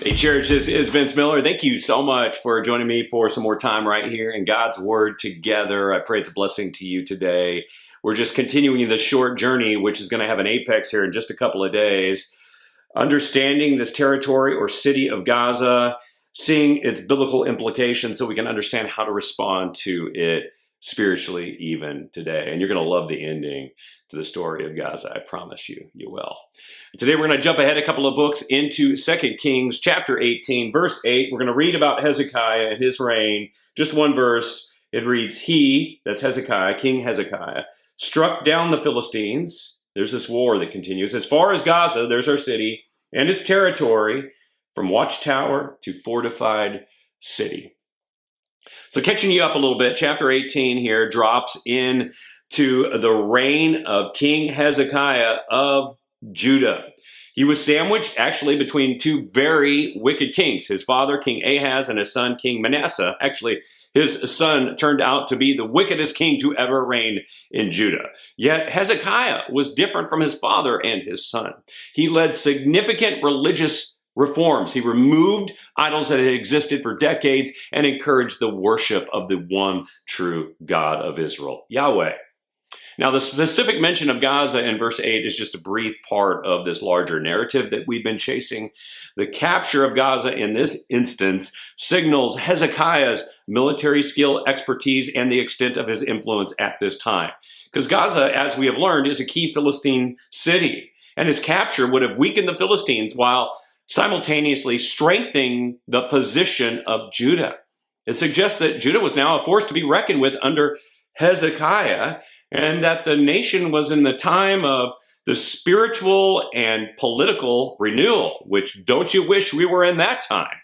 Hey, church, this is Vince Miller. Thank you so much for joining me for some more time right here in God's Word together. I pray it's a blessing to you today. We're just continuing this short journey, which is going to have an apex here in just a couple of days. Understanding this territory or city of Gaza, seeing its biblical implications so we can understand how to respond to it spiritually even today. And you're going to love the ending to the story of Gaza. I promise you, you will. Today we're going to jump ahead a couple of books into 2 Kings chapter 18, verse 8. We're going to read about Hezekiah and his reign. Just one verse. It reads, He, that's Hezekiah, King Hezekiah, struck down the Philistines. There's this war that continues. As far as Gaza, there's our city, and its territory, from watchtower to fortified city. So catching you up a little bit, chapter 18 here drops in to the reign of King Hezekiah of Judah. He was sandwiched actually between two very wicked kings, his father, King Ahaz, and his son, King Manasseh. Actually, his son turned out to be the wickedest king to ever reign in Judah. Yet Hezekiah was different from his father and his son. He led significant religious reforms. He removed idols that had existed for decades and encouraged the worship of the one true God of Israel, Yahweh. Now, the specific mention of Gaza in verse 8 is just a brief part of this larger narrative that we've been chasing. The capture of Gaza in this instance signals Hezekiah's military skill, expertise, and the extent of his influence at this time. Because Gaza, as we have learned, is a key Philistine city, and his capture would have weakened the Philistines while simultaneously strengthening the position of Judah. It suggests that Judah was now a force to be reckoned with under Hezekiah, and that the nation was in the time of the spiritual and political renewal, which don't you wish we were in that time?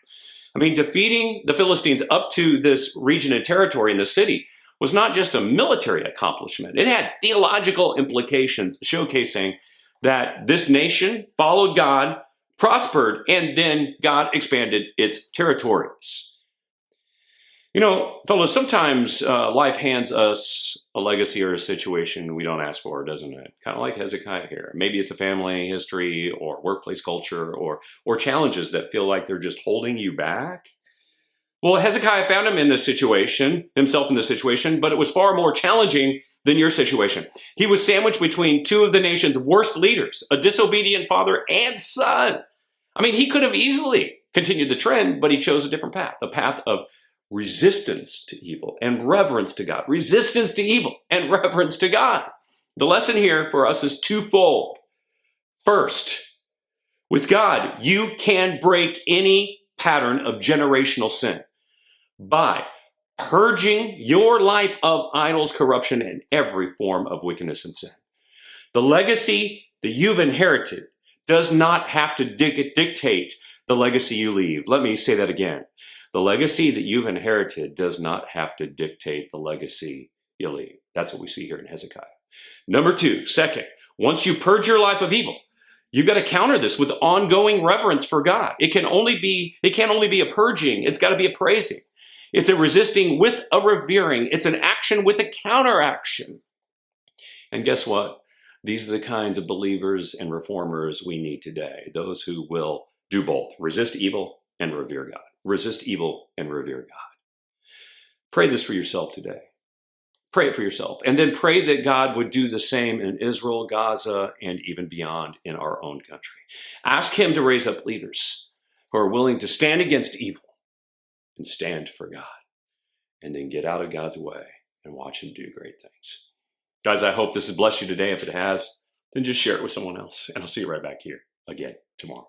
I mean, defeating the Philistines up to this region and territory in the city was not just a military accomplishment. It had theological implications, showcasing that this nation followed God, prospered, and then God expanded its territories. You know, fellas, sometimes life hands us a legacy or a situation we don't ask for, doesn't it? Kind of like Hezekiah here. Maybe it's a family history or workplace culture or challenges that feel like they're just holding you back. Well, Hezekiah found himself in this situation, but it was far more challenging than your situation. He was sandwiched between two of the nation's worst leaders, a disobedient father and son. I mean, he could have easily continued the trend, but he chose a different path, the path of resistance to evil and reverence to God. Resistance to evil and reverence to God. The lesson here for us is twofold. First, with God, you can break any pattern of generational sin by purging your life of idols, corruption, and every form of wickedness and sin. The legacy that you've inherited does not have to dictate the legacy you leave. Let me say that again. The legacy that you've inherited does not have to dictate the legacy you leave. That's what we see here in Hezekiah. Number two, second, once you purge your life of evil, you've got to counter this with ongoing reverence for God. It can't only be a purging. It's got to be a praising. It's a resisting with a revering. It's an action with a counteraction. And guess what? These are the kinds of believers and reformers we need today. Those who will do both. Resist evil and revere God. Resist evil and revere God. Pray this for yourself today. Pray it for yourself. And then pray that God would do the same in Israel, Gaza, and even beyond in our own country. Ask him to raise up leaders who are willing to stand against evil and stand for God. And then get out of God's way and watch him do great things. Guys, I hope this has blessed you today. If it has, then just share it with someone else. And I'll see you right back here again tomorrow.